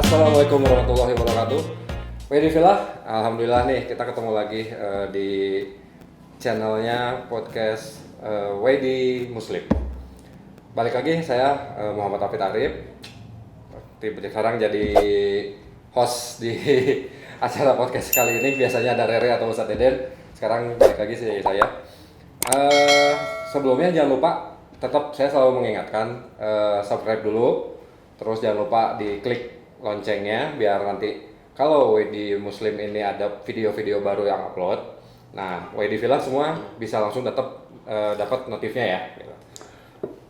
Assalamualaikum warahmatullahi wabarakatuh. Wedi Villa, alhamdulillah nih kita ketemu lagi di channelnya podcast Wedi Muslim. Balik lagi saya Muhammad Hafid Arif. Sekarang jadi host di acara podcast kali ini. Biasanya ada Rere atau Ustadz Deden. Sekarang balik lagi saya. Sebelumnya jangan lupa, tetap saya selalu mengingatkan subscribe dulu. Terus jangan lupa diklik loncengnya biar nanti kalau Wedi Muslim ini ada video-video baru yang upload, nah Wedi Villa semua bisa langsung dapat notifnya ya.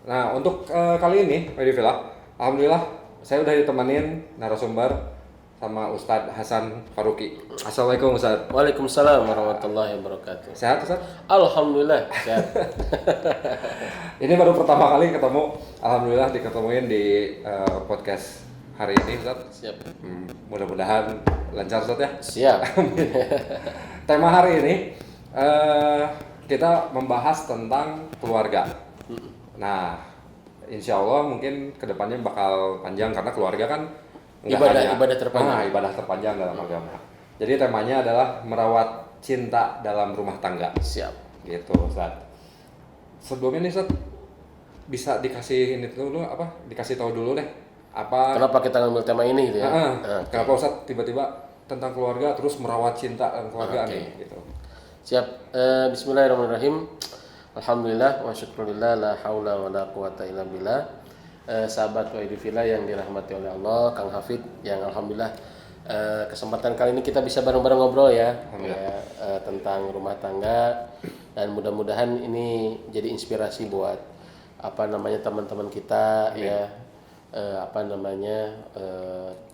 Nah untuk kali ini Wedi Villa, alhamdulillah saya udah ditemenin narasumber sama Ustadz Hasan Faruqi. Assalamualaikum Ustadz. Waalaikumsalam warahmatullahi wabarakatuh. Sehat Ustadz? Alhamdulillah sehat. Ini baru pertama kali ketemu, alhamdulillah diketemuin di podcast hari ini Ustadz. Siap. Mudah-mudahan lancar Ustadz ya. Siap. Tema hari ini kita membahas tentang keluarga. Nah, insya Allah mungkin kedepannya bakal panjang karena keluarga kan ibadah terpanjang. Ibadah terpanjang dalam agama. Jadi temanya adalah merawat cinta dalam rumah tangga. Siap. Gitu Ustadz. Sebelumnya nih Ustadz, bisa dikasih ini dulu dikasih tahu dulu deh. Kenapa kita ngambil tema ini gitu ya? Okay. Kenapa Ustadz tiba-tiba tentang keluarga terus merawat cinta dalam keluarga nih gitu. Siap. Bismillahirrahmanirrahim. Alhamdulillah wa syukurillah la haula wa la quwata illa billah. Sahabat Wedi Villa yang dirahmati oleh Allah, Kang Hafid yang alhamdulillah kesempatan kali ini kita bisa bareng-bareng ngobrol ya, tentang rumah tangga, dan mudah-mudahan ini jadi inspirasi buat teman-teman kita. Amin. Ya.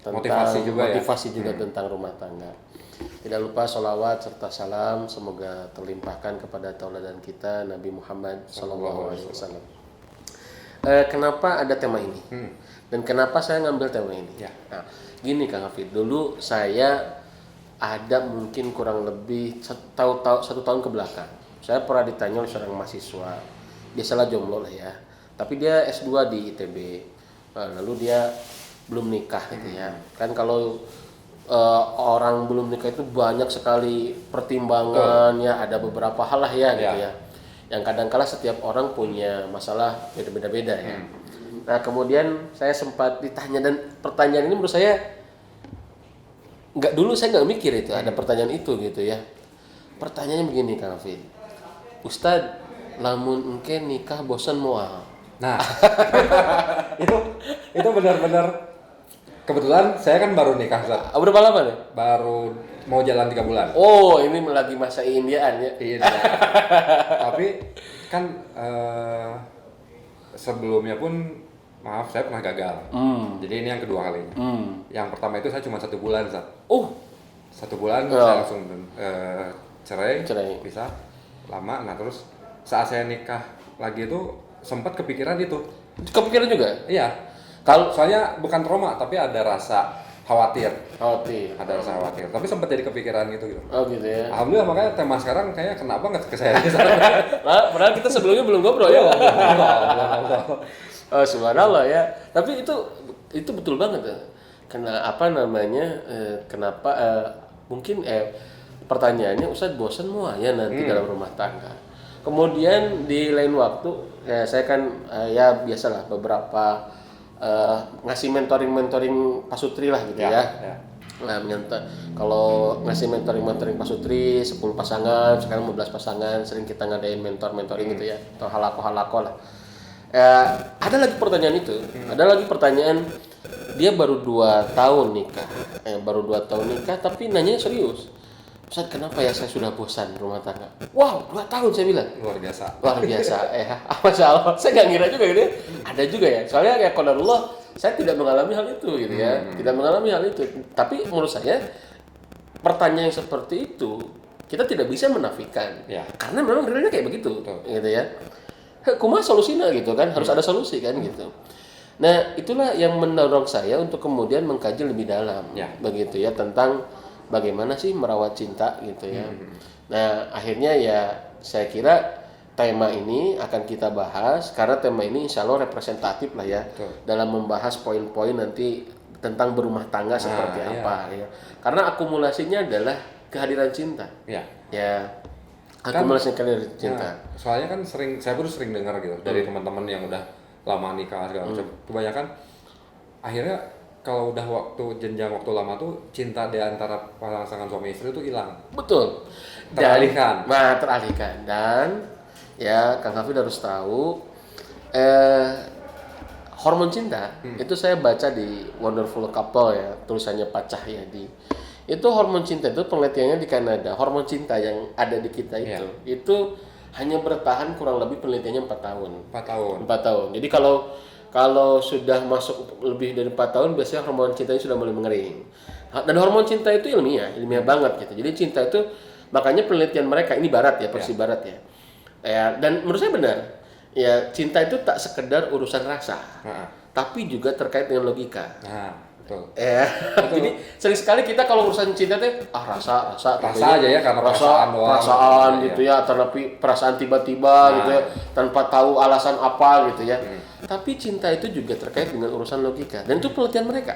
Tentang motivasi juga tentang rumah tangga. Tidak lupa sholawat serta salam semoga terlimpahkan kepada tauladan kita Nabi Muhammad SAW. Kenapa ada tema ini dan kenapa saya ngambil tema ini? Ya. Nah, gini Kang Hafid, dulu saya ada mungkin kurang lebih satu tahun ke belakang. Saya pernah ditanya oleh seorang mahasiswa, biasalah jomblo lah ya, tapi dia S2 di ITB. Lalu dia belum nikah gitu ya. Kan kalau orang belum nikah itu banyak sekali pertimbangan ya, ada beberapa hal lah ya gitu ya. Yang kadang-kala setiap orang punya masalah beda-beda ya. Nah, kemudian saya sempat ditanya, dan pertanyaan ini menurut saya saya nggak mikir itu ada pertanyaan itu gitu ya. Pertanyaannya begini Kang Hafid. Ustad, lamun engke nikah bosan moal. Nah, itu benar-benar kebetulan saya kan baru nikah Ustaz. Berapa lama nih? Baru mau jalan 3 bulan. Oh, ini lagi masa Indiaan ya. Iya. Tapi kan sebelumnya pun maaf saya pernah gagal. Jadi ini yang kedua kalinya. Yang pertama itu saya cuma 1 bulan Ustaz. 1 bulan saya langsung cerai. Bisa lama. Nah, terus saat saya nikah lagi itu sempat kepikiran itu. Kepikiran juga? Iya. Soalnya bukan trauma, tapi ada rasa khawatir. Ada rasa khawatir. Tapi sempat jadi kepikiran gitu. Oh gitu ya. Alhamdulillah, makanya tema sekarang kayaknya kena banget ke saya. Padahal kita sebelumnya belum ngobrol ya. Oh, subhanallah ya. Tapi itu betul banget. Kenapa mungkin pertanyaannya Ustaz bosan semua ya nanti dalam rumah tangga. Kemudian di lain waktu saya kan biasalah beberapa ngasih mentoring pasutri lah gitu ya. Nah, kalau ngasih mentoring pasutri 10 pasangan, sekarang 15 pasangan, sering kita ngadain mentoring gitu ya, atau halako lah. Ada lagi pertanyaan itu, ada lagi pertanyaan, dia baru 2 tahun nikah, tapi nanya serius. Ustaz, kenapa ya saya sudah bosan rumah tangga? Wow, 2 tahun saya bilang. Luar biasa. Masya Allah. Saya nggak ngira juga gitu ya. Ada juga ya. Soalnya kayak qadarullah, saya tidak mengalami hal itu gitu ya. Tidak mengalami hal itu. Tapi menurut saya, pertanyaan yang seperti itu, kita tidak bisa menafikan. Ya. Karena memang realnya kayak begitu. Gitu ya. Kumaha solusinya gitu kan. Harus ada solusi kan gitu. Nah, itulah yang mendorong saya untuk kemudian mengkaji lebih dalam. Ya. Begitu ya, tentang bagaimana sih merawat cinta gitu ya. Nah, akhirnya ya saya kira tema ini akan kita bahas karena tema ini insya Allah representatif lah ya. Betul. Dalam membahas poin-poin nanti tentang berumah tangga seperti iya. apa ya. Karena akumulasinya adalah kehadiran cinta. Ya. Ya. Akumulasi kehadiran cinta. Ya, soalnya kan saya pun sering dengar gitu dari teman-teman yang udah lama nikah segala macam. Kebanyakan akhirnya kalau udah jenjang waktu lama tuh cinta di antara pasangan suami istri itu hilang. Betul. Teralihkan. Teralihkan. Dan ya Kang Hafid harus tahu hormon cinta itu saya baca di Wonderful Couple ya, tulisannya Pak Cahyadi. Itu hormon cinta itu penelitiannya di Kanada. Hormon cinta yang ada di kita itu hanya bertahan kurang lebih penelitiannya 4 tahun. 4 tahun. 4 tahun. Jadi kalau sudah masuk lebih dari 4 tahun biasanya hormon cintanya sudah mulai mengering. Dan hormon cinta itu ilmiah banget gitu. Jadi cinta itu makanya penelitian mereka ini barat ya, versi barat ya. Ya, dan menurut saya benar. Ya, cinta itu tak sekedar urusan rasa. Tapi juga terkait dengan logika. Betul. Ya. Jadi sering sekali kita kalau urusan cinta tuh rasa aja ya, karena perasaan gitu ya, tapi perasaan tiba-tiba gitu ya, tanpa tahu alasan apa gitu ya. Tapi cinta itu juga terkait dengan urusan logika dan itu penelitian mereka.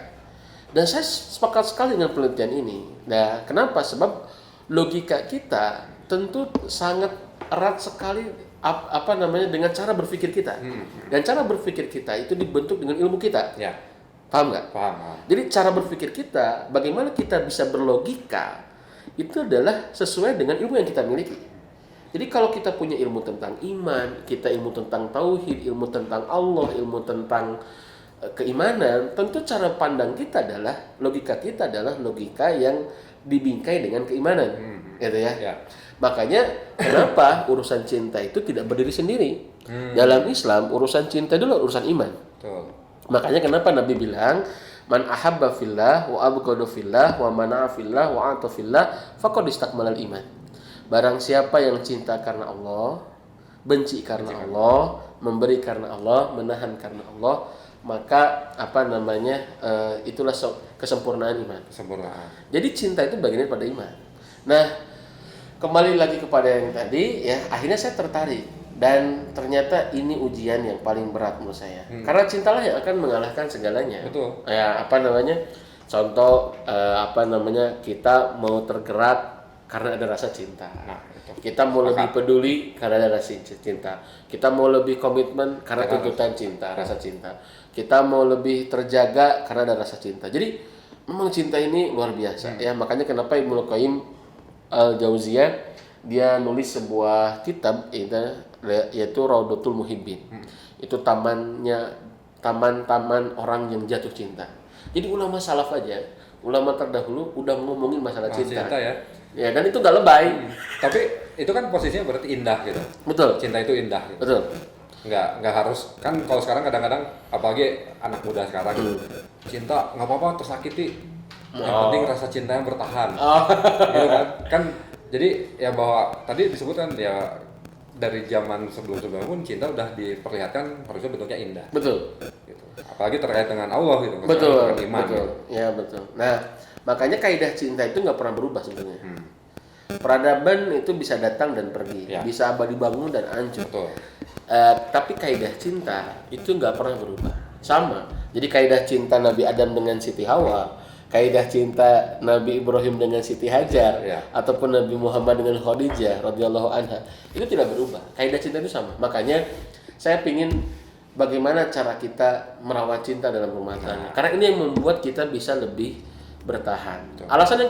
Dan saya sepakat sekali dengan penelitian ini. Nah, kenapa? Sebab logika kita tentu sangat erat sekali dengan cara berpikir kita. Dan cara berpikir kita itu dibentuk dengan ilmu kita. Ya. Paham nggak? Paham. Jadi cara berpikir kita, bagaimana kita bisa berlogika, itu adalah sesuai dengan ilmu yang kita miliki. Jadi kalau kita punya ilmu tentang iman, kita ilmu tentang tauhid, ilmu tentang Allah, ilmu tentang keimanan, tentu cara pandang kita adalah, logika kita adalah logika yang dibingkai dengan keimanan. Gitu ya. Makanya kenapa urusan cinta itu tidak berdiri sendiri? Dalam Islam, urusan cinta itu adalah urusan iman. Betul. Makanya kenapa Nabi bilang man ahabba fillah wa abghada fillah wa mana'a fillah wa ata fillah faqad istakmalal iman. Barang siapa yang cinta karena Allah, benci karena Allah, memberi karena Allah, menahan karena Allah, maka itulah kesempurnaan iman. Kesempurnaan. Jadi cinta itu bagian daripada iman. Nah, kembali lagi kepada yang tadi ya, akhirnya saya tertarik. Dan ternyata ini ujian yang paling berat menurut saya. Karena cintalah yang akan mengalahkan segalanya. Betul. Ya, contoh kita mau tergerak karena ada rasa cinta. Kita mau lebih peduli karena ada rasa cinta. Kita mau lebih komitmen karena tuntutan cinta, rasa cinta. Kita mau lebih terjaga karena ada rasa cinta. Jadi memang cinta ini luar biasa ya. Makanya kenapa Ibnu Qayyim Al-Jauziyah dia nulis sebuah kitab yaitu Raudatul Muhibbin. Itu taman orang yang jatuh cinta. Jadi ulama salaf aja, ulama terdahulu udah ngomongin masalah cinta. Ya, dan itu gak lebay. Tapi itu kan posisinya berarti indah gitu. Betul. Cinta itu indah gitu. Betul. Nggak harus, kan kalau sekarang kadang-kadang apalagi anak muda sekarang gitu. Cinta nggak apa-apa tersakiti. Yang penting rasa cinta yang bertahan. Gitu kan jadi ya bahwa tadi disebutkan ya dari zaman sebelum-sebelumnya pun cinta udah diperlihatkan harusnya bentuknya indah. Betul. Gitu. Apalagi terkait dengan Allah gitu. Betul. Dengan iman. Betul. Gitu. Ya betul. Nah, makanya kaidah cinta itu nggak pernah berubah sebenarnya. Peradaban itu bisa datang dan pergi, bisa abadi bangun dan hancur. Betul. Tapi kaidah cinta itu nggak pernah berubah. Sama. Jadi kaidah cinta Nabi Adam dengan Siti Hawa, kaidah cinta Nabi Ibrahim dengan Siti Hajar, ataupun Nabi Muhammad dengan Khadijah radhiyallahu anha, itu tidak berubah. Kaidah cinta itu sama. Makanya saya pingin bagaimana cara kita merawat cinta dalam rumah tangga. Karena ini yang membuat kita bisa lebih bertahan. Alasan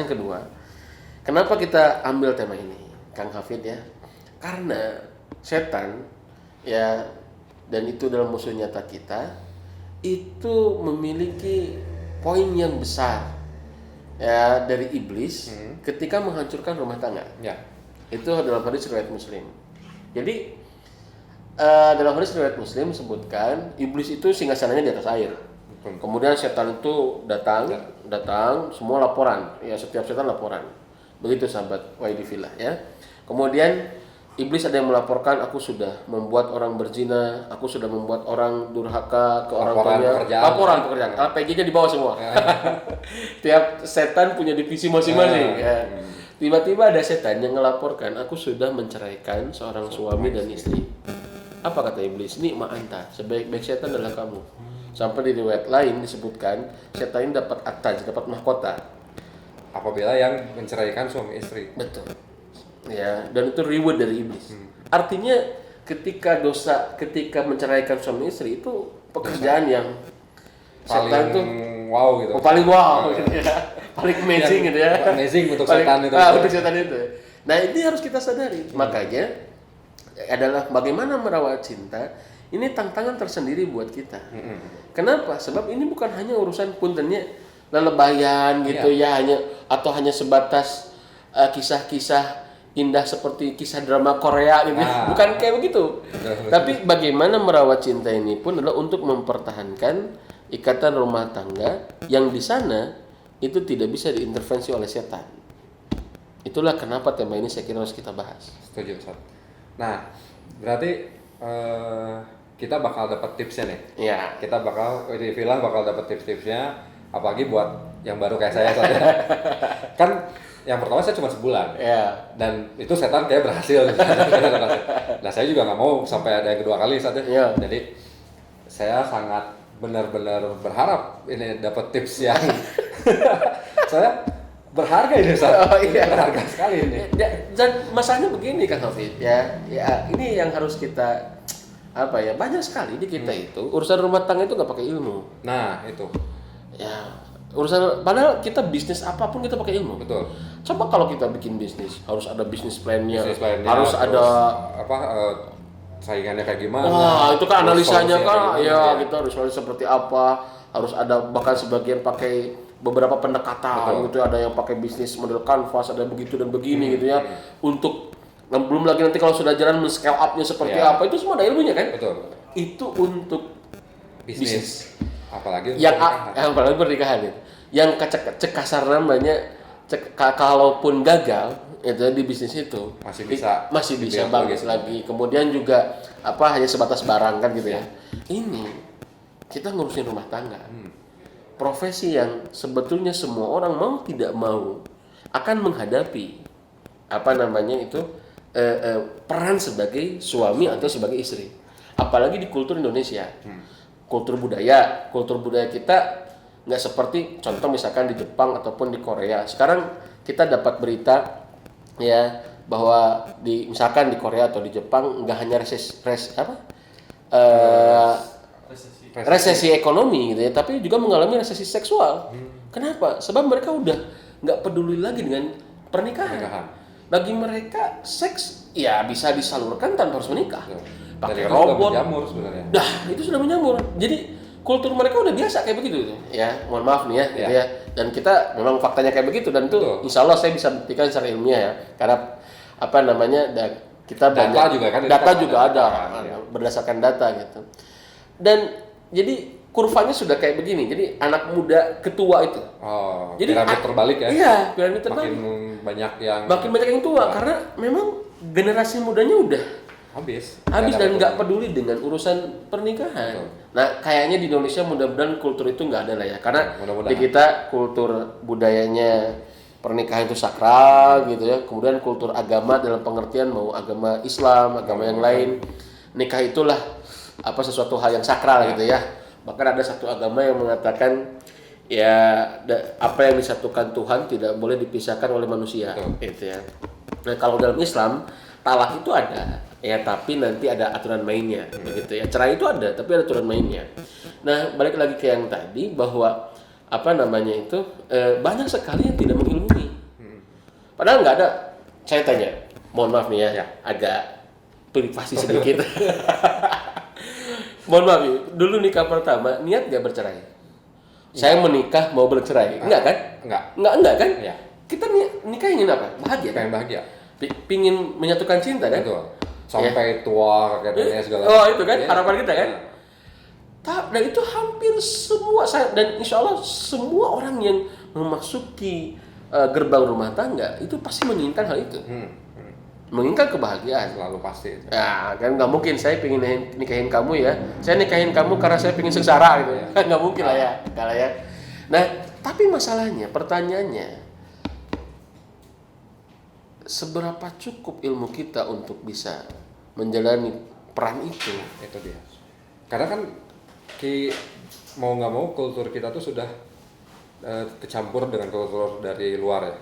yang kedua, kenapa kita ambil tema ini, Kang Hafid ya? Karena setan ya, dan itu dalam musuh nyata kita, itu memiliki poin yang besar ya dari iblis ketika menghancurkan rumah tangga. Itu dalam hadis riwayat Muslim. Jadi dalam hadis riwayat Muslim sebutkan iblis itu singgasananya di atas air. Kemudian setan itu datang semua laporan. Ya, setiap setan laporan. Begitu sahabat Waidi Fillah ya. Kemudian iblis ada yang melaporkan, aku sudah membuat orang berzina, aku sudah membuat orang durhaka ke orang tuanya. Laporan pekerjaan. PJ-nya di bawah semua. Tiap setan punya divisi masing-masing. Ya. Tiba-tiba ada setan yang melaporkan, aku sudah menceraikan seorang suami dan istri. Apa kata iblis? Nikma anta, sebaik-baik setan adalah kamu. Sampai di riwayat lain disebutkan setan ini dapat ataj, dapat mahkota. Apabila yang menceraikan suami istri. Betul. Ya, dan itu reward dari iblis. Artinya ketika menceraikan suami istri itu pekerjaan yang Paling setan tuh wow gitu. paling wow gitu ya. Paling amazing gitu ya. Amazing untuk setan itu. Untuk setan itu. Nah, ini harus kita sadari. Makanya adalah bagaimana merawat cinta. Ini tantangan tersendiri buat kita. Kenapa? Sebab ini bukan hanya urusan puntennya lelebayan gitu ya, hanya sebatas kisah-kisah indah seperti kisah drama Korea gitu. Bukan kayak begitu. Tapi bagaimana merawat cinta ini pun adalah untuk mempertahankan ikatan rumah tangga yang di sana itu tidak bisa diintervensi oleh setan. Itulah kenapa tema ini saya kira harus kita bahas. Setuju, Ustaz. Nah, berarti kita bakal dapat tipsnya nih. Iya. Kita bakal di Villa bakal dapat tips-tipsnya, apalagi buat yang baru kayak saya saja. Kan yang pertama saya cuma sebulan. Iya. Dan itu setan kayak berhasil. Nah, saya juga nggak mau sampai ada yang kedua kali saja. Iya. Jadi saya sangat benar-benar berharap ini dapat tips yang saya berharga ini, Ustaz. Oh, iya. Berharga sekali ini. Dan masalahnya begini Kang Hafid ya ini yang harus kita banyak sekali di kita itu urusan rumah tangga itu nggak pakai ilmu. Nah, itu. Ya, padahal kita bisnis apapun kita pakai ilmu. Betul. Coba kalau kita bikin bisnis harus ada bisnis plan-nya, terus harus ada saingannya kayak gimana. Wah, itu kan analisanya kan ya. kita harus seperti apa, harus ada bahkan sebagian pakai beberapa pendekatan gitu, ada yang pakai bisnis model canvas, ada begitu dan begini gitu ya. Untuk belum lagi nanti kalau sudah jalan men-scale up-nya seperti apa, itu semua ada ilmunya kan? Betul. Itu untuk bisnis. Apalagi pernikahan itu. Yang kasar namanya kalaupun gagal itu di bisnis itu masih bisa bagus lagi. Kemudian juga hanya sebatas barang kan gitu ya. Ini kita ngurusin rumah tangga. Profesi yang sebetulnya semua orang mau tidak mau akan menghadapi peran sebagai suami atau sebagai istri. Apalagi di kultur Indonesia. Kultur budaya kita nggak seperti contoh misalkan di Jepang ataupun di Korea. Sekarang kita dapat berita ya bahwa misalkan di Korea atau di Jepang nggak hanya resesi ekonomi gitu ya, tapi juga mengalami resesi seksual. Kenapa? Sebab mereka udah nggak peduli lagi dengan pernikahan. Bagi mereka seks ya bisa disalurkan tanpa harus menikah. Pakai robot. Itu sudah menjamur. Jadi kultur mereka udah biasa kayak begitu tuh. Ya, mohon maaf nih ya, gitu ya. Dan kita memang faktanya kayak begitu dan itu insya Allah saya bisa buktikan secara ilmiah ya. Karena kita data juga ada berdasarkan data gitu. Dan jadi kurvanya sudah kayak begini. Jadi anak muda ketua itu. Jadi piramid terbalik ya. Iya, piramid terbalik. Makin banyak yang tua karena memang generasi mudanya udah habis dan nggak peduli dengan urusan pernikahan. Nah, kayaknya di Indonesia mudah-mudahan kultur itu nggak ada lah ya, karena di kita kultur budayanya pernikahan itu sakral gitu ya. Kemudian kultur agama dalam pengertian mau agama Islam, agama yang lain, nikah itulah sesuatu hal yang sakral gitu ya. Bahkan ada satu agama yang mengatakan ya apa yang disatukan Tuhan tidak boleh dipisahkan oleh manusia, gitu ya. Nah, kalau dalam Islam talak itu ada. Ya, tapi nanti ada aturan mainnya, begitu ya. Cerai itu ada, tapi ada aturan mainnya. Nah, balik lagi ke yang tadi bahwa banyak sekali yang tidak mengilmui. Padahal nggak ada. Saya tanya, mohon maaf nih ya. Agak privasi sedikit. Mohon maaf, dulu nikah pertama niat nggak bercerai? Saya menikah mau bercerai, enggak kan? Enggak kan? Ya. Kita nikah ingin apa? Bahagia kan? Bahagia. Pingin menyatukan cinta kan? Betul. Sampai tua katanya segala. Itu kan harapan kita kan. Dan itu hampir semua dan insya Allah semua orang yang memasuki gerbang rumah tangga itu pasti menginginkan hal itu. Menginginkan kebahagiaan. Selalu pasti. Ya kan nggak mungkin saya pengen nikahin kamu ya. Saya nikahin kamu karena saya pengen sengsara gitu. Nggak mungkin lah ya. Kalau ya. Nah, tapi masalahnya, pertanyaannya, seberapa cukup ilmu kita untuk bisa menjalani peran itu? Itu dia. Karena kan mau nggak mau kultur kita tuh sudah kecampur dengan kultur dari luar ya.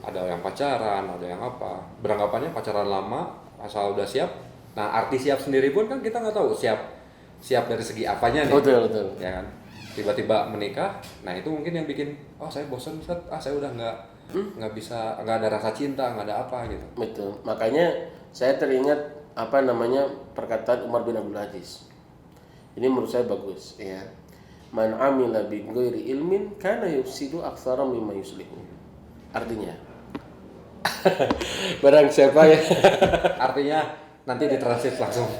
Ada yang pacaran, ada yang apa. Beranggapannya pacaran lama, asal udah siap. Nah, arti siap sendiri pun kan kita nggak tahu siap dari segi apanya nih. Betul. Ya kan. Tiba-tiba menikah, nah itu mungkin yang bikin, oh saya bosan, saya udah nggak bisa, nggak ada rasa cinta, nggak ada apa gitu. Betul. Makanya saya teringat perkataan Umar bin Abdul Aziz. Ini menurut saya bagus ya. Man amila bi ghairi ilmin kana yufsidu aktsara mimma yuslihu. Artinya barang siapa ya Artinya nanti ditranslate langsung.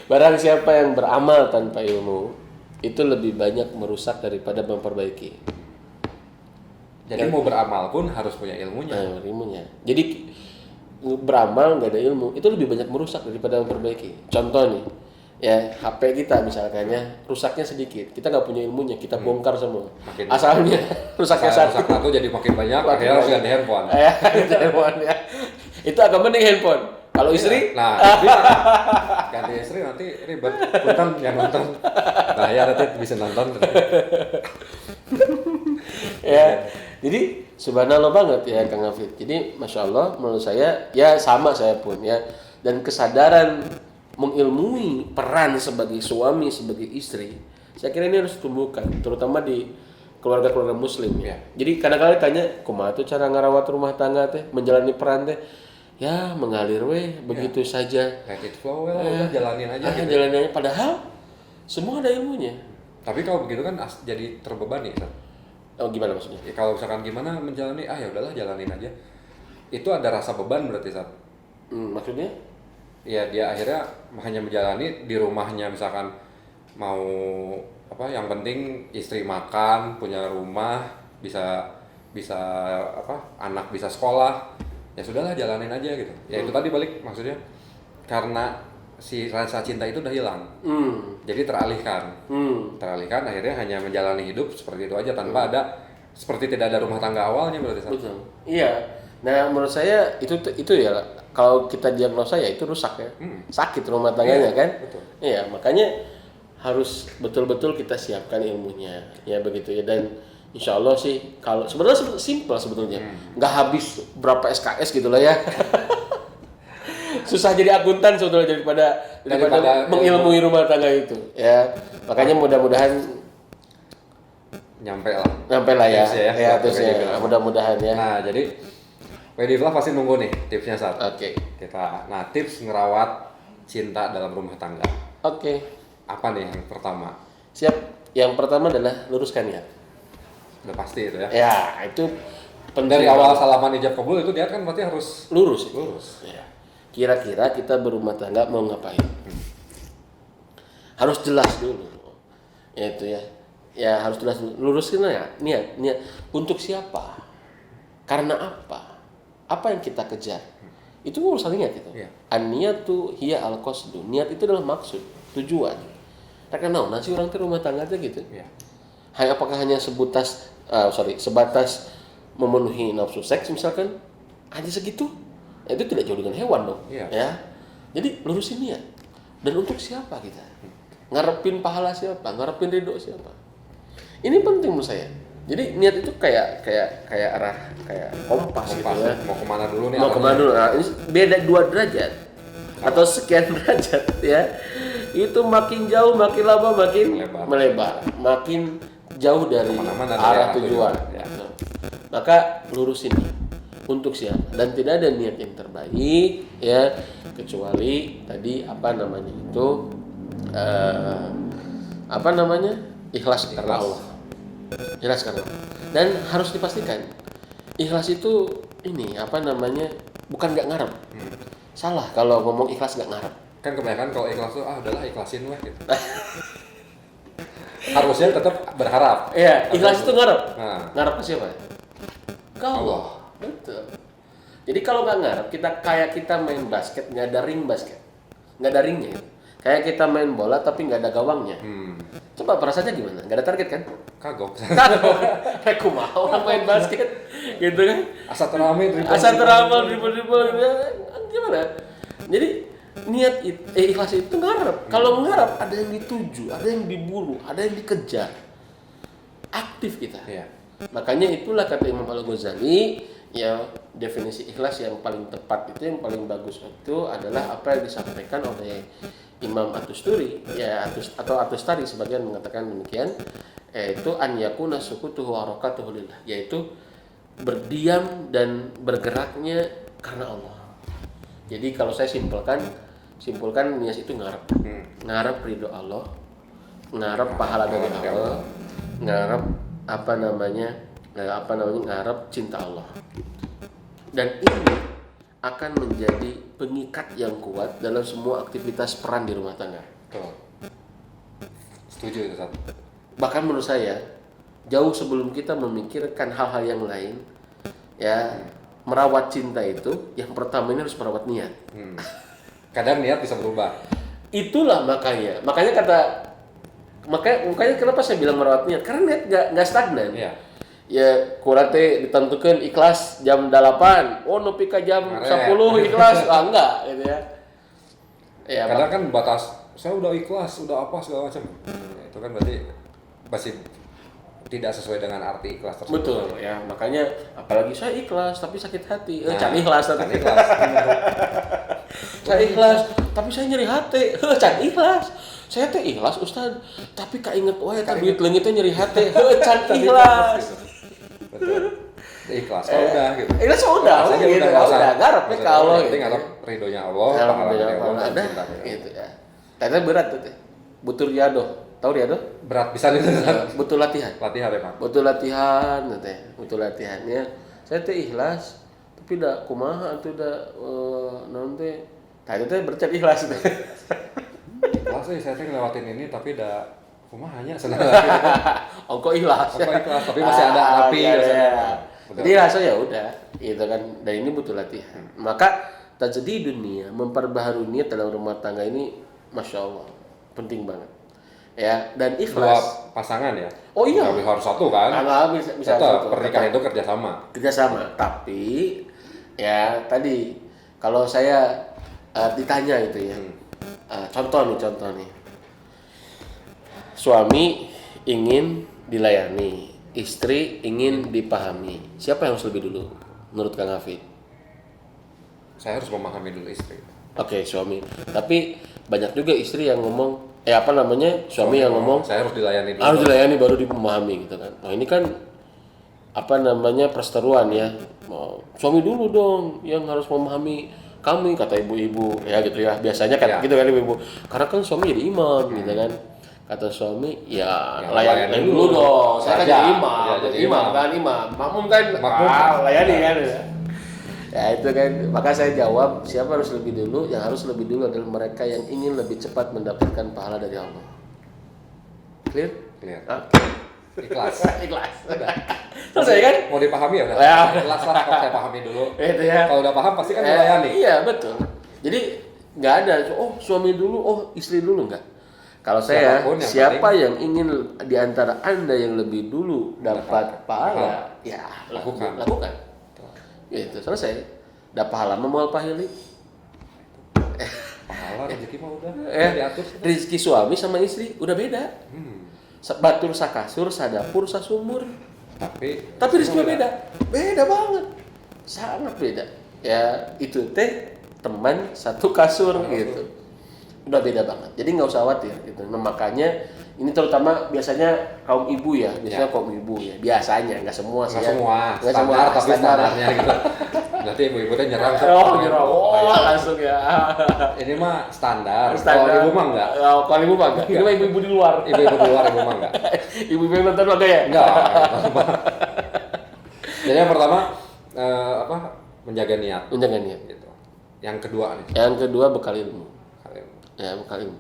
barang siapa yang beramal tanpa ilmu itu lebih banyak merusak daripada memperbaiki. Jadi mau beramal pun harus punya ilmunya. Ilmunya. Jadi beramal nggak ada ilmu itu lebih banyak merusak daripada memperbaiki. Contoh nih, ya HP kita misalkan ya rusaknya sedikit, kita nggak punya ilmunya, kita bongkar semua. Asalnya rusaknya Rusak satu jadi makin banyak, akhirnya harus ganti handphone. Handphone ya. Itu agak mending handphone. Kalau istri, nah ganti istri nanti ribet. Punten yang nonton, nah ya nanti bisa nonton. Ya, jadi subhanallah banget ya Kang Hafid. Jadi masya Allah menurut saya ya sama saya pun ya, dan kesadaran mengilmui peran sebagai suami sebagai istri, saya kira ini harus tumbuhkan terutama di keluarga-keluarga muslim ya. Jadi kadang-kadang tanya kumaha tuh cara ngarawat rumah tangga teh, menjalani peran teh, ya mengalir begitu saja. Let it flow, udah jalanin aja. Jalanin aja, padahal semua ada ilmunya. Tapi kalau begitu kan jadi terbebani. Oh gimana maksudnya? Ya, kalau misalkan gimana menjalani, ya udahlah jalanin aja. Itu ada rasa beban berarti saat. Maksudnya? Ya dia akhirnya hanya menjalani di rumahnya, misalkan mau apa, yang penting istri makan, punya rumah, bisa anak bisa sekolah, ya sudahlah jalanin aja gitu. Ya itu tadi balik maksudnya karena si rasa cinta itu udah hilang, jadi teralihkan akhirnya hanya menjalani hidup seperti itu aja tanpa ada, seperti tidak ada rumah tangga awalnya berarti. Betul. Iya. Nah menurut saya itu ya kalau kita diagnosa ya itu rusak ya, sakit rumah tangganya kan. Betul. Iya, makanya harus betul-betul kita siapkan ilmunya ya begitu ya. Dan insya Allah sih kalau sebenarnya simple sebetulnya, nggak habis berapa SKS gitu lah ya. Susah jadi akuntan sebetulnya daripada mengilmui rumah tangga itu ya. Makanya mudah-mudahan nyampe lah ya. ya Terusnya mudah-mudahan ya. Nah jadi Wediflah pasti nunggu nih tipsnya saat. Oke. Nah tips ngerawat cinta dalam rumah tangga. Oke. Apa nih yang pertama? Siap. Yang pertama adalah luruskan niat. Udah pasti itu ya. Ya itu Dari awal salaman ijab kabul itu dia kan berarti harus lurus. Ya. Kira-kira kita berumah tangga mau ngapain? Harus jelas dulu. Itu ya. Ya harus jelas dulu. Luruskan ya niat. Untuk siapa? Karena apa? Apa yang kita kejar? Itu urusan niat itu. Iya. An-niyatu hiya al-qasdu. Niat itu adalah maksud, tujuan. Karena nasi orang tuh rumah tangga aja gitu. Iya. Apakah hanya sebatas memenuhi nafsu seks misalkan hanya segitu? Itu tidak jauh dengan hewan dong. Iya. Ya. Jadi lurusin niat. Dan untuk siapa kita? Ngarepin pahala siapa? Ngarepin ridho siapa? Ini penting menurut saya. Jadi niat itu kayak kompas gitu ya. Mau kemana dulu nih? Mau kemana dulu? Nah, ini beda 2 derajat atau sekian derajat ya. Itu makin jauh, makin lama makin melebar. Makin jauh dari arah tujuan. Ya. Maka lurusin untuk siapa, dan tidak ada niat yang terbaik ya kecuali tadi ikhlas karena Allah. Ikhlas karena Allah. Dan harus dipastikan ikhlas itu bukan nggak ngarep. Salah kalau ngomong ikhlas nggak ngarep. Kan kebanyakan kalau ikhlas tuh udahlah ikhlasin lah gitu. Harusnya tetap berharap. Iya, ikhlas itu ngarep. Nah. Ngarep ke siapa? Ke Allah. Betul. Jadi kalau nggak ngarep, kita main basket nggak ada ring basket, nggak ada ringnya. Kayak kita main bola tapi nggak ada gawangnya. Coba perasaannya gimana? Nggak ada target kan? Kagok. Kayak kumaha orang main basket, gitu kan? Asa teramai dribble gimana? Jadi ikhlas itu ngarep. Kalau ngarep ada yang dituju, ada yang diburu, ada yang dikejar. Aktif kita. Iya. Makanya itulah kata Imam Al-Ghazali, ya definisi ikhlas yang paling tepat itu, yang paling bagus itu adalah apa yang disampaikan oleh Imam At-Tusturi, ya atau At-Tustari sebagian mengatakan demikian, yaitu an yakuna sukutuhu wa harakatuhu lillah, yaitu berdiam dan bergeraknya karena Allah. Jadi kalau saya simpulkan niat itu ngarep. Ngarep ridho Allah, ngarep pahala dari Allah, ngarep ngarep cinta Allah. Dan ini akan menjadi pengikat yang kuat dalam semua aktivitas peran di rumah tangga. Betul. Setuju itu, Sat. Bahkan menurut saya, jauh sebelum kita memikirkan hal-hal yang lain, ya merawat cinta itu, yang pertama ini harus merawat niat. Kadang niat bisa berubah. Itulah makanya kenapa saya bilang merawat niat, karena niat nggak stagnan. Iya. Ya kurate ditentukan ikhlas jam 8, nepi ka jam 10 ikhlas, enggak gitu ya. Ya kadang kan batas, saya udah ikhlas, udah apa segala macam. Itu kan berarti masih tidak sesuai dengan arti ikhlas tersebut. betul ya, makanya apalagi saya ikhlas tapi sakit hati. Can ikhlas Kan ikhlas. saya ikhlas tapi saya nyeri hati. Can ikhlas. Saya teh ikhlas Ustad, tapi kainget wae teh duit leungit teh nyeri hati. Can ikhlas. Betul. Ikhlas udah gitu. Ikhlas udah gitu. Udah garap ya kalau penting ngarep ridhonya Allah, pahala dari Allah dan cinta gitu ya. Tapi berat tuh teh. Butuh riado. Tahu riado? berat bisa nih. Butuh latihan. Latihan ya, Pak. Butuh latihan teh. Butuh latihannya. Saya teh ikhlas tapi da kumaha atuh da naon teh. Tah itu teh bercat ikhlas teh. Ikhlas saya teh ngelewatin ini tapi udah kumahanya senang. Ongko ikhlas. Ikhlas tapi masih ada api ya. Betul. Jadi rasa ya udah, gitu kan. Dan ini butuh latihan. Maka tajdi dunia, memperbaharui niat dalam rumah tangga ini, masya Allah, penting banget. Ya, dan Dua ikhlas. pasangan ya. Oh iya. Nggak harus satu kan. Bisa Tetap satu. pernikahan itu kerjasama. Kerjasama. Tapi ya tadi kalau saya ditanya itu ya, contoh nih. Suami ingin dilayani, istri ingin dipahami. Siapa yang harus lebih dulu menurut Kang Hafid? Saya harus memahami dulu istri. Oke, suami. Tapi banyak juga istri yang ngomong, suami yang ngomong saya harus dilayani dulu. harus dilayani baru dipahami gitu kan. Nah, ini kan perseteruan ya. Suami dulu dong yang harus memahami kami, kata ibu-ibu ya gitu ya. Biasanya kan gitu kan ibu-ibu. Karena kan suami jadi imam gitu kan. Kata suami, ya layani dulu dong. Saya kan jadi imam. Ya, jadi imam kan, imam. Makmum kan, layani kan. Ya itu kan, maka saya jawab, siapa harus lebih dulu? Yang harus lebih dulu adalah mereka yang ingin lebih cepat mendapatkan pahala dari Allah. Clear? Clear. Ikhlas. Selesai kan? Mau dipahami ya udah. Ya. Ikhlas lah, kalau saya pahami dulu. Itu ya. Kalau udah paham pasti kan dilayani. Iya betul. Jadi nggak ada, suami dulu, istri dulu nggak. Kalau saya, siapa yang ingin di antara Anda yang lebih dulu dapat pahala, ya lakukan. Gitu, selesai. Dapat pahala memual pahili. Pahala rezeki mah udah diatur. Rezeki suami sama istri udah beda. Batur sakasur, sadapur, sasumur. Tapi rezekinya beda. Beda banget. Sangat beda. Ya, itu teh teman satu kasur gitu. Udah beda banget. Jadi nggak usah khawatir gitu. Nah, makanya ini terutama biasanya kaum ibu ya, kaum ibu ya. Biasanya nggak semua sih. Nggak semua, tapi standarnya gitu. Nanti ibu-ibunya nyerang. Langsung ya. Ini mah standar. Kalau ibu mah enggak. Kalau ibu mah enggak. Ini mah ibu-ibu di luar. Ibu-ibu di luar, ibu mah enggak. Ibu-ibu yang nonton mah ya? Enggak. Jadi yang pertama menjaga niat. Menjaga niat. Gitu. Yang kedua nih. Yang kedua bekal ilmu. Ya, bekal ilmu.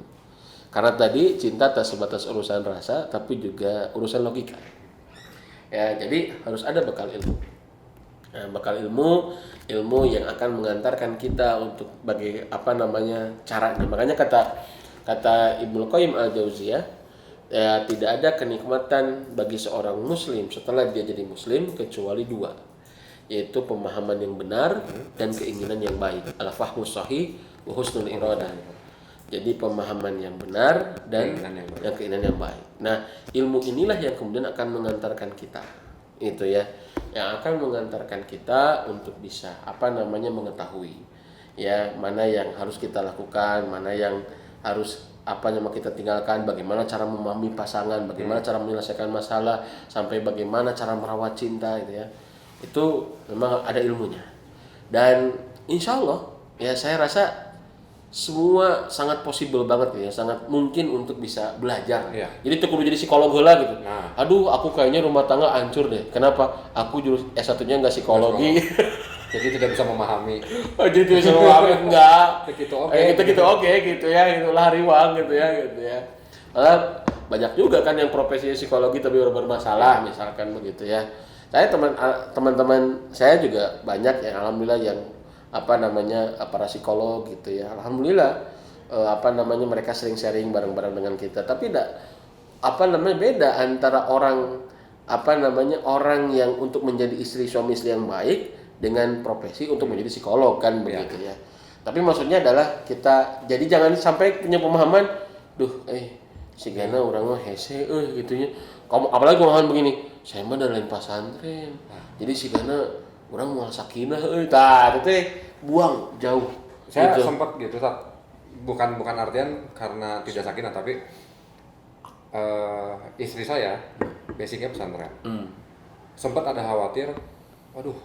Karena tadi cinta tak sebatas urusan rasa, tapi juga urusan logika. Ya, jadi harus ada bekal ilmu. Nah, bekal ilmu yang akan mengantarkan kita untuk caranya. Makanya kata Ibnu Qayyim al-Jauziyah, ya, tidak ada kenikmatan bagi seorang muslim setelah dia jadi muslim kecuali dua, yaitu pemahaman yang benar dan keinginan yang baik. Al-fahmus shahih wa husnul iradah. Jadi pemahaman yang benar dan keinginan yang baik. Nah, ilmu inilah yang kemudian akan mengantarkan kita, itu ya, yang akan mengantarkan kita untuk bisa mengetahui ya mana yang harus kita lakukan, mana yang harus kita tinggalkan, bagaimana cara memahami pasangan, bagaimana cara menyelesaikan masalah, sampai bagaimana cara merawat cinta, gitu ya. Itu memang ada ilmunya. Dan insya Allah ya saya rasa semua sangat possible banget ya, sangat mungkin untuk bisa belajar. Iya. Jadi tuh kudu jadi psikolog heula gitu. Nah. Aduh, aku kayaknya rumah tangga hancur deh. Kenapa? Aku jurus S1-nya enggak psikologi. Jadi tidak bisa memahami. Oh, jadi tidak bisa memahami enggak. Begitu oke. Gitu gitu ya, itulah riwang gitu ya. Malah banyak juga kan yang profesi psikologi tapi bermasalah misalkan begitu ya. Saya teman-teman saya juga banyak yang alhamdulillah yang para psikolog gitu ya. Alhamdulillah mereka sering sharing bareng-bareng dengan kita. Tapi beda antara orang orang yang untuk menjadi suami istri yang baik dengan profesi untuk menjadi psikolog kan begitu ya. Tapi maksudnya adalah kita jadi jangan sampai punya pemahaman si Gana orang mah hese gitunya. Kamu apalagi pemahaman begini, saya mah dari lain pesantren. Jadi si Gana orang mau sakinah itu buang jauh. Saya gitu. sempat gitu Tat. Bukan artian karena tidak sakinah, tapi istri saya basicnya pesantren. Sempat ada khawatir, waduh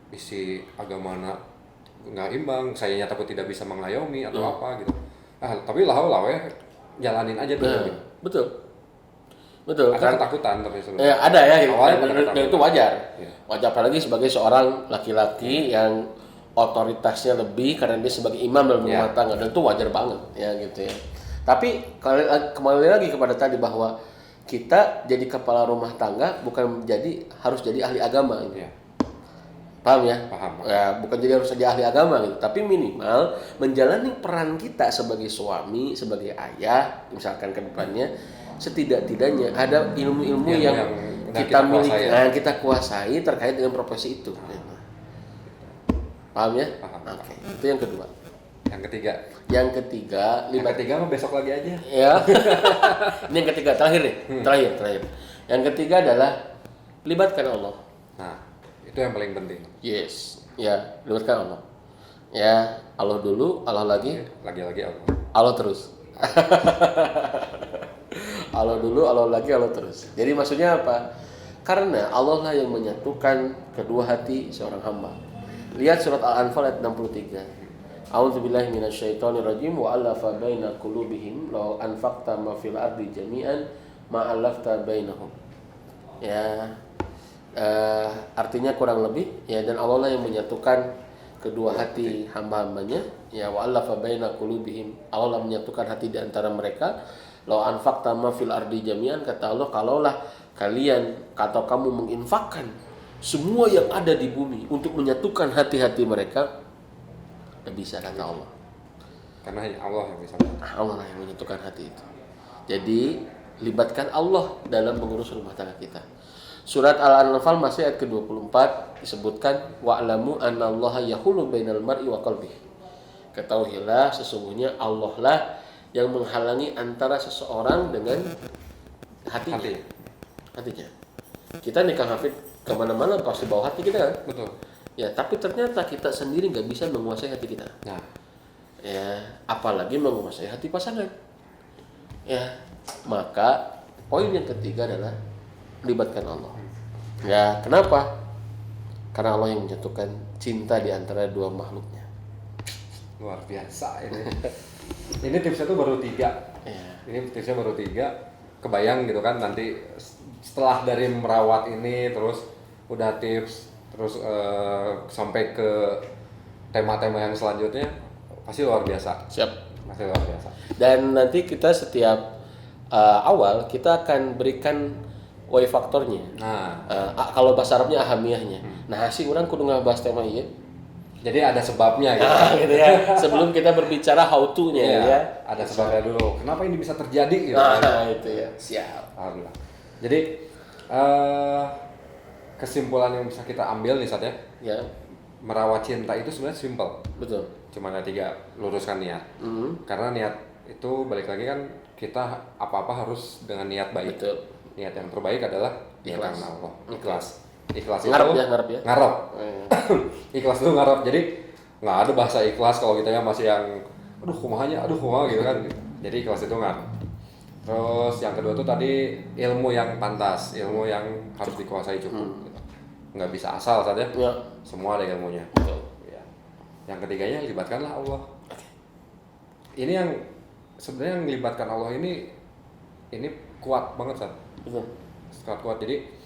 isi agamana nggak imbang, sayanya takut tidak bisa mengayomi atau apa gitu. Tapi lah jalanin aja dulu. Gitu. Betul. Ada ketakutan tapi sebenarnya. Ada ya, gitu. Dan itu wajar. Ya. Wajar apalagi sebagai seorang laki-laki yang otoritasnya lebih karena dia sebagai imam dalam rumah tangga, dan itu wajar banget ya gitu ya. Tapi kembali lagi kepada tadi bahwa kita jadi kepala rumah tangga bukan harus jadi ahli agama gitu. Ya. Paham ya? Paham. Ya, bukan jadi harus jadi ahli agama gitu, tapi minimal menjalani peran kita sebagai suami, sebagai ayah, misalkan ke depannya setidak-tidaknya ada ilmu-ilmu yang kita miliki, yang kita kuasai terkait dengan profesi itu. Paham ya? Paham. Oke. Itu yang kedua. Yang ketiga. Yang ketiga mah besok lagi aja. Ya. Ini yang ketiga, terakhir nih. Terakhir. Yang ketiga adalah libatkan Allah. Nah, itu yang paling penting. Yes. Ya, libatkan Allah. Ya, Allah dulu, Allah lagi. Lagi-lagi Allah. Allah terus. Allah dulu, Allah lagi, Allah terus. Jadi maksudnya apa? Karena Allah lah yang menyatukan kedua hati seorang hamba. Lihat surat Al-Anfal ayat 63. A'udzubillahi minasyaitonirrajim wa alafa baina qulubihim law anfaqta ma fil ardi jami'an ma alafta bainahum. Ya. Artinya kurang lebih ya, dan Allah lah yang menyatukan kedua hati hamba-hambanya ya, wa alafa baina qulubihim. Allah lah menyatukan hati di antara mereka. Law anfaqta ma fil ardi jami'an, kata Allah, kalaulah kalian atau kamu menginfakkan semua yang ada di bumi untuk menyatukan hati-hati mereka, tidak bisa, kata Allah. Karena hanya Allah yang bisa. Allah yang menyatukan hati itu. Jadi libatkan Allah dalam mengurus rumah tangga kita. Surat Al-Anfal masih ayat ke-24 disebutkan wa'lamu annallaha yahulu bainal mar'i wa qalbihi. Ketahuilah sesungguhnya Allah lah yang menghalangi antara seseorang dengan hatinya. Kita nikah hafid kemana-mana pasti bawa hati kita kan? Betul. Ya, tapi ternyata kita sendiri nggak bisa menguasai hati kita. Nah, ya, apalagi menguasai hati pasangan. Ya, maka poin yang ketiga adalah libatkan Allah. Ya, kenapa? Karena Allah yang menyatukan cinta di antara dua makhluknya. Luar biasa ini. Ini tipsnya tuh baru 3. Ya. Ini tipsnya baru 3. Kebayang gitu kan nanti setelah dari merawat ini terus udah tips terus sampai ke tema-tema yang selanjutnya pasti luar biasa. Siap. Pasti luar biasa. Dan nanti kita setiap awal kita akan berikan why faktornya. Nah, kalau bahasa Arabnya ahamiyahnya. Nah, sih orang kudu ngabahas tema ieu. Jadi ada sebabnya gitu. Gitu ya. Sebelum kita berbicara how to-nya ya. Ada sebabnya dulu. Kenapa ini bisa terjadi gitu. Itu ya. Siap. Alhamdulillah. Jadi kesimpulan yang bisa kita ambil nih Sat ya. Ya. Merawat cinta itu sebenarnya simpel. Betul. cuma ada 3, luruskan niat. Karena niat itu balik lagi kan kita apa-apa harus dengan niat baik. Betul. Niat yang terbaik adalah niat karena Allah. Ikhlas itu Ngarep ya. ngarep. Ikhlas itu ngarep. Jadi nggak ada bahasa ikhlas kalau kita masih yang aduh kumaha gitu kan. Jadi ikhlas itu ngarep. Terus yang kedua tuh tadi ilmu yang pantas, ilmu yang harus dikuasai cukup. Gitu. Nggak bisa asal saja. Ya. Semua ada ilmunya. Betul. Ya. Yang ketiganya libatkanlah Allah. Ini yang sebenarnya yang melibatkan Allah ini kuat banget Sat. Betul. Kuat. Jadi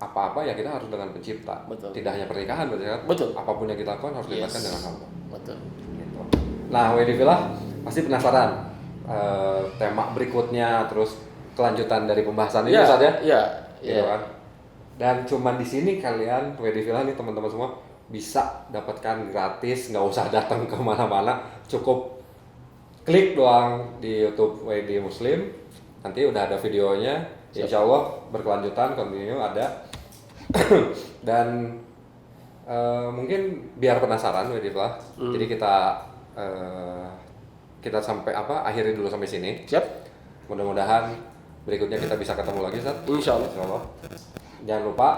apa-apa ya kita harus dengan pencipta. Betul. Tidak hanya pernikahan berarti kan. Betul. Apapun yang kita lakukan harus libatkan dengan Allah. Betul. Gitu. Nah, WD Villa pasti penasaran tema berikutnya, terus kelanjutan dari pembahasan ini Sat ya. Iya. Gitu kan. Dan cuma di sini kalian WD Villa nih teman-teman semua bisa dapatkan gratis, nggak usah datang ke mana-mana, cukup klik doang di YouTube WD Muslim, nanti udah ada videonya, insya Allah berkelanjutan, continue ada. Dan mungkin biar penasaran WD Villa, jadi kita sampai akhiri dulu sampai sini. Siap. Mudah-mudahan berikutnya kita bisa ketemu lagi Sat. Insya Allah. Insya Allah. Jangan lupa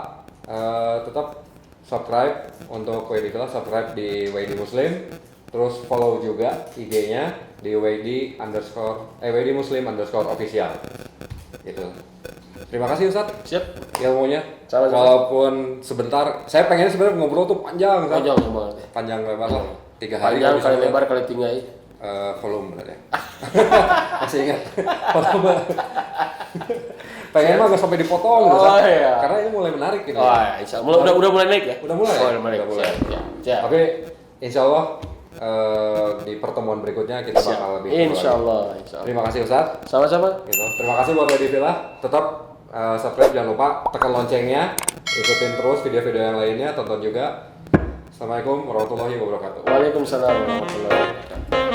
tetap subscribe untuk WD Villa, subscribe di WD Muslim, terus follow juga IG-nya di WD Muslim_official. Gitu. Terima kasih Ustadz. Siap. Ilmunya. Sama-sama. Walaupun sebentar, saya pengen sebenarnya ngobrol tuh panjang. Ustadz. Panjang banget. Panjang lebar lah. 3 hari. Panjang bisa kali Ustadz. lebar kali tinggi. Volume berarti. Masih ingat. Volume. Pengen mah nggak sampai dipotong gitu, Oh, iya. karena ini mulai menarik gitu. Oh, ya, insya Allah. Udah mulai naik ya? Udah mulai. Oh, udah mulai. Udah mulai. Siap. Tapi insya Allah di pertemuan berikutnya kita bakal lebih seru Insya lagi. Allah. Terima kasih Ustaz. Sama-sama. Gitu. Terima kasih buat WD Villa. Tetap subscribe, jangan lupa tekan loncengnya, ikutin terus video-video yang lainnya, tonton juga. Assalamualaikum warahmatullahi wabarakatuh. Waalaikumsalam warahmatullahi wabarakatuh.